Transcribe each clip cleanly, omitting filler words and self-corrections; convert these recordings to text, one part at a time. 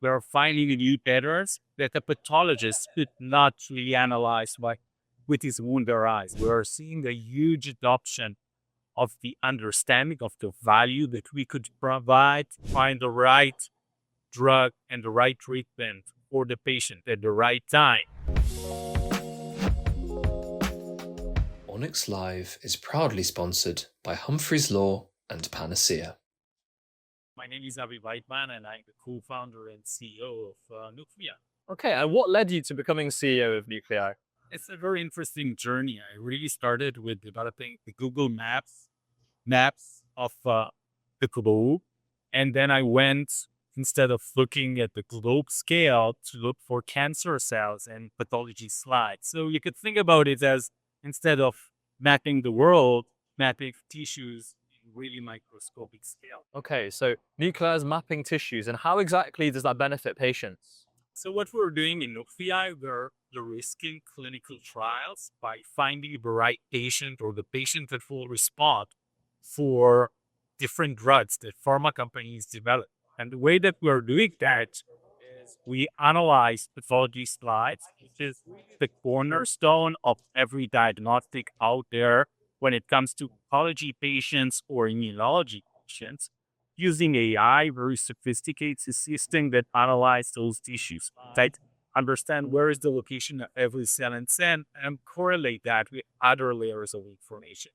we are finding new patterns that a pathologist could not really analyze with his own bare eyes. We are seeing a huge adoption of the understanding of the value that we could provide, find the right drug and the right treatment for the patient at the right time. Onyx Live is proudly sponsored by Humphreys Law and Panacea. My name is Veidman, and I'm the co-founder and CEO of Nucleai. Okay, and what led you to becoming CEO of Nucleai? It's a very interesting journey. I really started with developing the Google maps of the globe, and then I went, instead of looking at the globe scale, to look for cancer cells and pathology slides. So you could think about it as, instead of mapping the world, mapping tissues in really microscopic scale. Okay, so Nucleai is mapping tissues, and how exactly does that benefit patients? So what we're doing in Nucleai, we're de-risking clinical trials by finding the right patient or the patient that will respond for different drugs that pharma companies develop. And the way that we're doing that is we analyze pathology slides, which is the cornerstone of every diagnostic out there when it comes to oncology patients or immunology patients, using AI, very sophisticated system that analyze those tissues, right? Understand where is the location of every cell and cell and correlate that with other layers of information.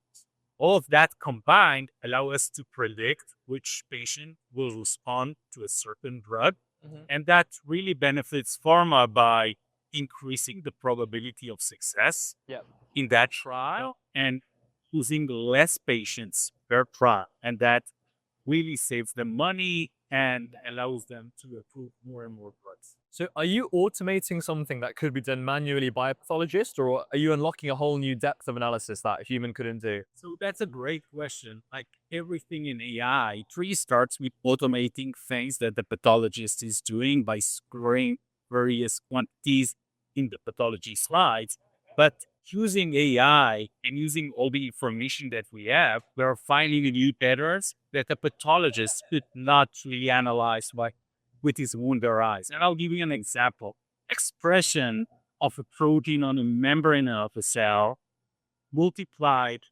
All of that combined allow us to predict which patient will respond to a certain drug. And that really benefits pharma by increasing the probability of success in that trial and using less patients per trial. And that really saves them money and allows them to approve more and more drugs. So are you automating something that could be done manually by a pathologist, or are you unlocking a whole new depth of analysis that a human couldn't do? So that's a great question. Like everything in AI, it really starts with automating things that the pathologist is doing by scoring various quantities in the pathology slides. But using AI and using all the information that we have, we are finding new patterns that a pathologist could not really analyze with his own bare eyes. And I'll give you an example. Expression of a protein on a membrane of a cell multiplied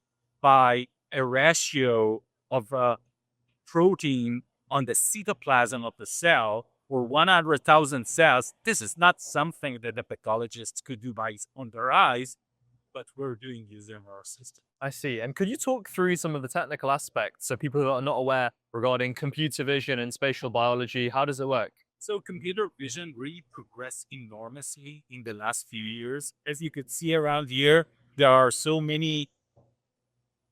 by a ratio of a protein on the cytoplasm of the cell for 100,000 cells. This is not something that the pathologist could do by his own their eyes, but we're doing using our system. I see. And could you talk through some of the technical aspects so people who are not aware regarding computer vision and spatial biology? How does it work? So computer vision really progressed enormously in the last few years. As you could see around here, there are so many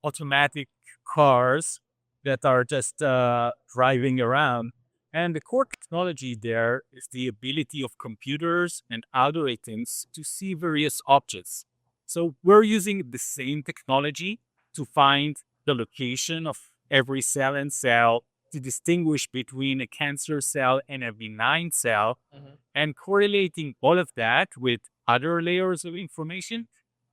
automatic cars that are just driving around. And the core technology there is the ability of computers and algorithms to see various objects. So we're using the same technology to find the location of every cell and cell, to distinguish between a cancer cell and a benign cell, and correlating all of that with other layers of information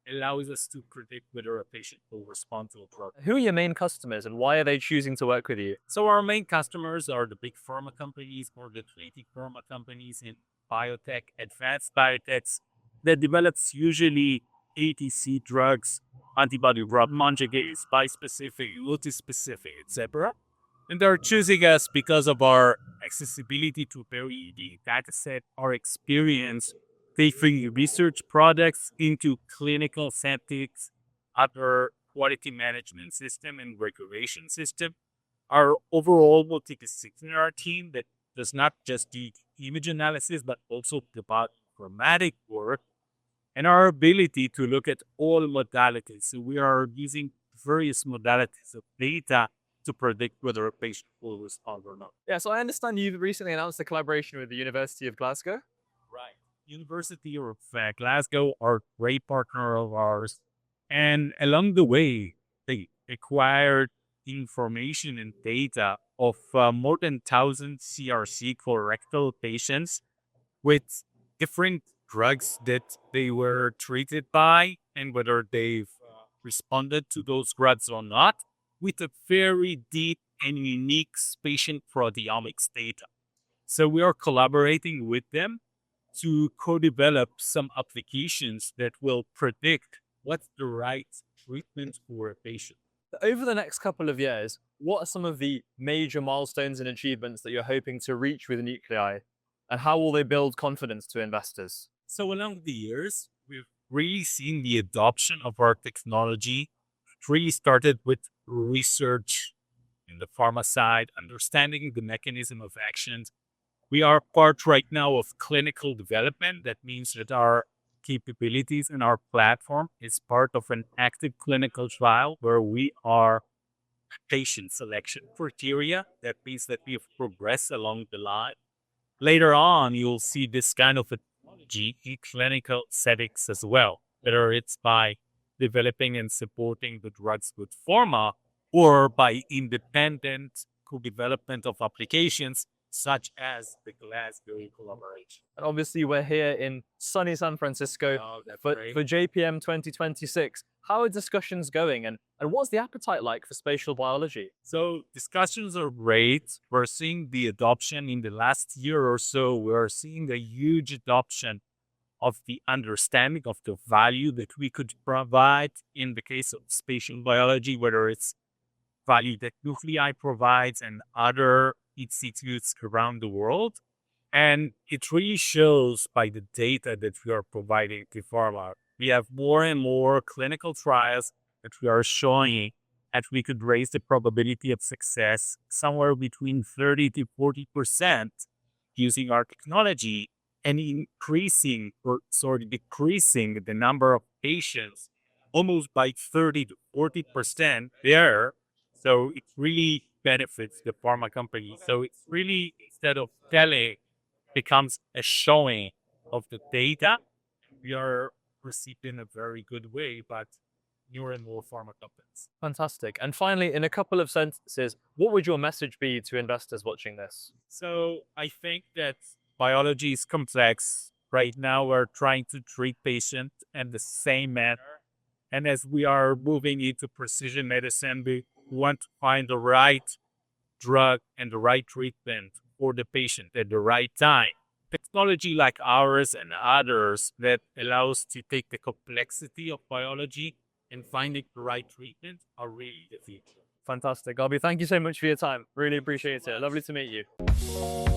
allows us to predict whether a patient will respond to a drug. Who are your main customers and why are they choosing to work with you? So our main customers are the big pharma companies or the 20 pharma companies in biotech, advanced biotechs that develops usually ATC drugs, antibody drug conjugates, bispecific, multispecific, etc. And they're choosing us because of our accessibility to very the data set, our experience taking research products into clinical settings, other quality management system and regulation system. Our overall multidisciplinary team that does not just do image analysis, but also the bioinformatic work, and our ability to look at all modalities. So we are using various modalities of data to predict whether a patient will respond or not. Yeah, so I understand you've recently announced a collaboration with the University of Glasgow. Right. University of Glasgow are a great partner of ours. And along the way, they acquired information and data of more than 1,000 CRC colorectal patients with different drugs that they were treated by and whether they've responded to those drugs or not, with a very deep and unique spatial proteomics data. So we are collaborating with them to co-develop some applications that will predict what's the right treatment for a patient. Over the next couple of years, what are some of the major milestones and achievements that you're hoping to reach with Nucleai, and how will they build confidence to investors? So along the years, we've really seen the adoption of our technology. It really started with research in the pharma side, understanding the mechanism of action. We are part right now of clinical development. That means that our capabilities in our platform is part of an active clinical trial where we are patient selection criteria. That means that we have progressed along the line. Later on, you'll see this kind of a GE clinical settings as well, whether it's by developing and supporting the drugs with pharma or by independent co-development of applications such as the Glasgow collaboration. And obviously, we're here in sunny San Francisco Oh, that's for great. JPM 2026. How are discussions going, and what's the appetite like for spatial biology? So discussions are great. We're seeing the adoption in the last year or so. We're seeing a huge adoption of the understanding of the value that we could provide in the case of spatial biology, whether it's value that Nucleai provides and other institutes around the world. And it really shows by the data that we are providing to pharma. We have more and more clinical trials that we are showing that we could raise the probability of success somewhere between 30 to 40% using our technology and decreasing the number of patients almost by 30 to 40% there. So it really benefits the pharma company. So it's really, instead of telling, becomes a showing of the data. We are received in a very good way, but more and more pharma companies. Fantastic. And finally, in a couple of sentences, what would your message be to investors watching this? So I think that biology is complex. Right now, we're trying to treat patients in the same manner. And as we are moving into precision medicine, we want to find the right drug and the right treatment for the patient at the right time. Technology like ours and others that allows to take the complexity of biology and finding the right treatment are really the future. Fantastic. Garby, thank you so much for your time. Really appreciate it. Lovely to meet you.